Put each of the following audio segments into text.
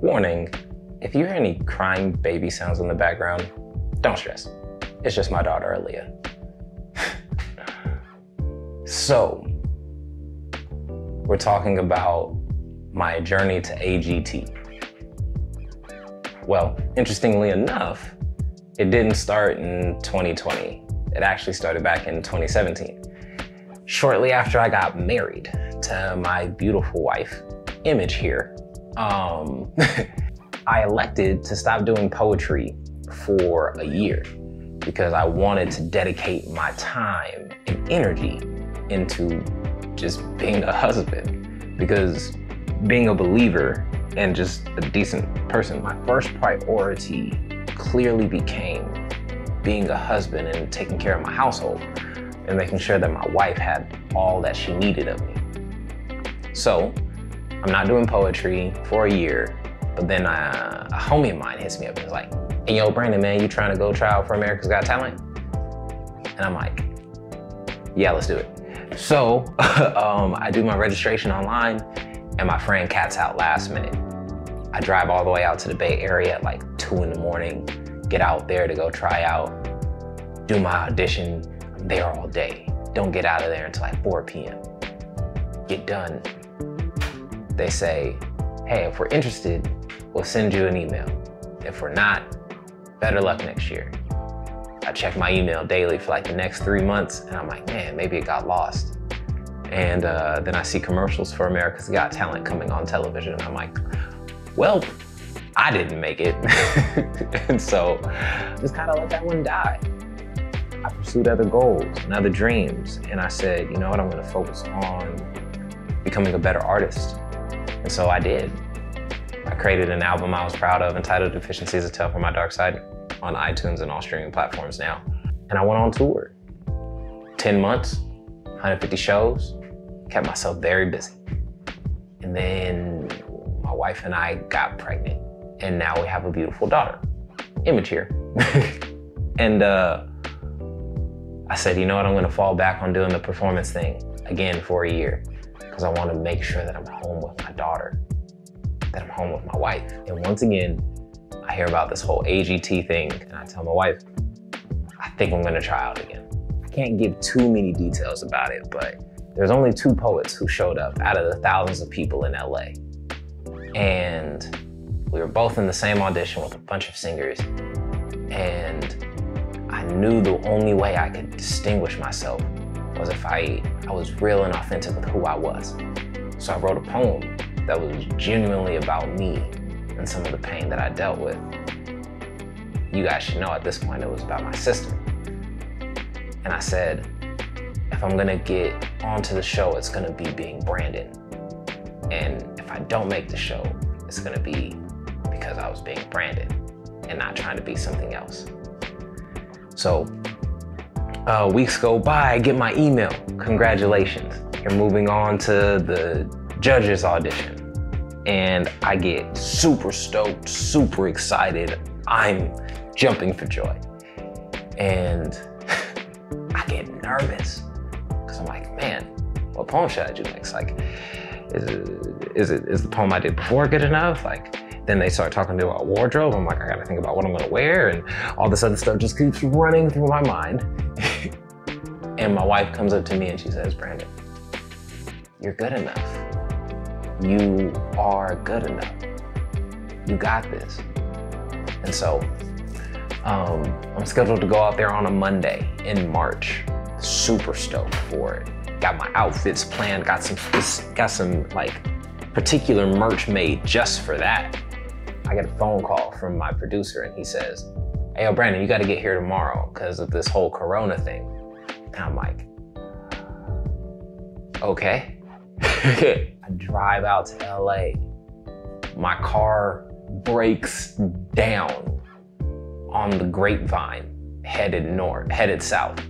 Warning, if you hear any crying baby sounds in the background, don't stress. It's just my daughter, Aaliyah. So, we're talking about my journey to AGT. Well, interestingly enough, it didn't start in 2020. It actually started back in 2017. Shortly after I got married to my beautiful wife, Image here, I elected to stop doing poetry for a year because I wanted to dedicate my time and energy into just being a husband. Because being a believer and just a decent person, my first priority clearly became being a husband and taking care of my household and making sure that my wife had all that she needed of me. So I'm not doing poetry for a year, but then a homie of mine hits me up and is like, "Hey, yo, Brandon, man, you trying to go try out for America's Got Talent?" And I'm like, yeah, let's do it. So I do my registration online and my friend cats out last minute. I drive all the way out to the Bay Area at like 2 in the morning, get out there to go try out, do my audition. I'm there all day. Don't get out of there until like 4 p.m. Get done. They say, "Hey, if we're interested, we'll send you an email. If we're not, better luck next year." I check my email daily for like the next 3 months and I'm like, man, maybe it got lost. And then I see commercials for America's Got Talent coming on television and I'm like, well, I didn't make it. And so just kind of let that one die. I pursued other goals and other dreams. And I said, you know what, I'm gonna focus on becoming a better artist. And so I did. I created an album I was proud of entitled Deficiencies: A Tale from My Dark Side on iTunes and all streaming platforms now. And I went on tour. 10 months, 150 shows, kept myself very busy. And then my wife and I got pregnant and now we have a beautiful daughter, Image here. And I said, you know what, I'm gonna fall back on doing the performance thing again for a year because I wanna make sure that I'm home with my daughter, that I'm home with my wife. And once again, I hear about this whole AGT thing and I tell my wife, I think I'm gonna try out again. I can't give too many details about it, but there's only 2 poets who showed up out of the thousands of people in LA. And we were both in the same audition with a bunch of singers. And I knew the only way I could distinguish myself was if I was real and authentic with who I was. So I wrote a poem that was genuinely about me and some of the pain that I dealt with. You guys should know at this point it was about my sister. And I said, if I'm gonna get onto the show, it's gonna be being Brandon. And if I don't make the show, it's gonna be because I was being Brandon and not trying to be something else. So weeks go by, I get my email. Congratulations, you're moving on to the judges audition. And I get super stoked, super excited. I'm jumping for joy. And I get nervous because I'm like, man, what poem should I do next? Like, is the poem I did before good enough? Like, then they start talking about wardrobe. I'm like, I gotta think about what I'm gonna wear, and all this other stuff just keeps running through my mind. And my wife comes up to me and she says, Brandon, you're good enough. You are good enough. You got this. And so I'm scheduled to go out there on a Monday in March. Super stoked for it. Got my outfits planned, got some like particular merch made just for that. I get a phone call from my producer and he says, hey, yo, Brandon, you gotta get here tomorrow because of this whole Corona thing. And I'm like, okay. I drive out to LA. My car breaks down on the Grapevine, headed south.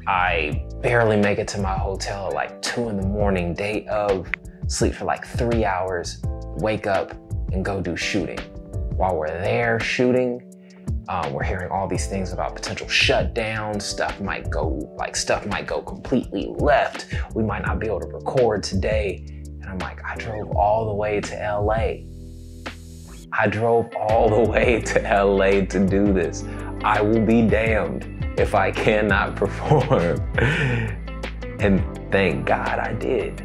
I barely make it to my hotel at like 2 in the morning, day of, sleep for like 3 hours, wake up and go do shooting. While we're there shooting, we're hearing all these things about potential shutdowns. Stuff might go completely left. We might not be able to record today. And I'm like, I drove all the way to LA I drove all the way to LA to do this. I will be damned if I cannot perform. And thank God I did.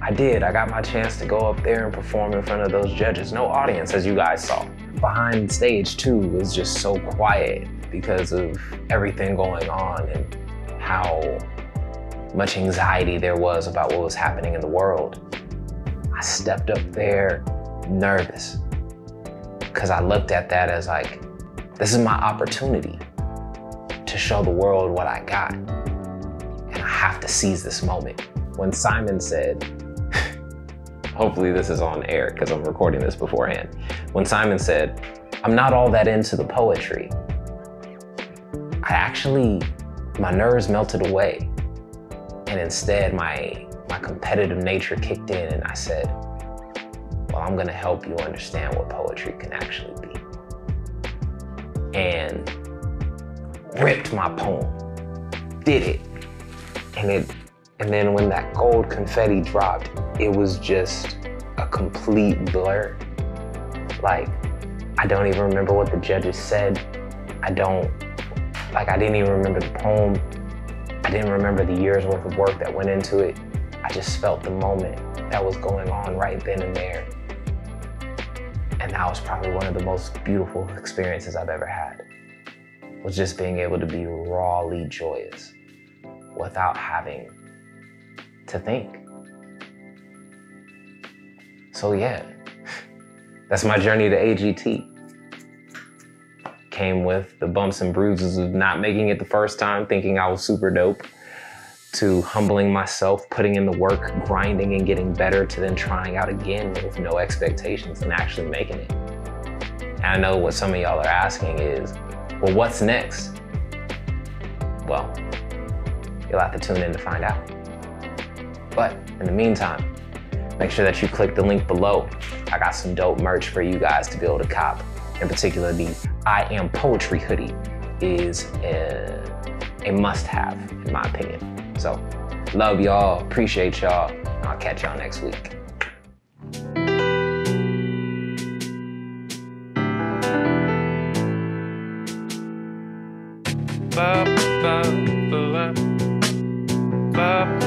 I got my chance to go up there and perform in front of those judges. No audience, as you guys saw. Behind stage too was just so quiet because of everything going on and how much anxiety there was about what was happening in the world. I stepped up there nervous because I looked at that as like, this is my opportunity to show the world what I got. And I have to seize this moment. When Simon said, hopefully this is on air because I'm recording this beforehand. When Simon said, I'm not all that into the poetry, my nerves melted away. And instead my competitive nature kicked in and I said, well, I'm gonna help you understand what poetry can actually be. And ripped my poem, did it. And then when that gold confetti dropped, it was just a complete blur. Like, I don't even remember what the judges said. I didn't even remember the poem. I didn't remember the year's worth of work that went into it. I just felt the moment that was going on right then and there. And that was probably one of the most beautiful experiences I've ever had, was just being able to be rawly joyous without having to think. So yeah, that's my journey to AGT. Came with the bumps and bruises of not making it the first time, thinking I was super dope, to humbling myself, putting in the work, grinding and getting better, to then trying out again with no expectations and actually making it. And I know what some of y'all are asking is, well, what's next? Well, you'll have to tune in to find out. But in the meantime, make sure that you click the link below. I got some dope merch for you guys to be able to cop. In particular, the I Am Poetry hoodie is a must-have, in my opinion. So, love y'all, appreciate y'all, and I'll catch y'all next week. Ba, ba, ba, ba, ba.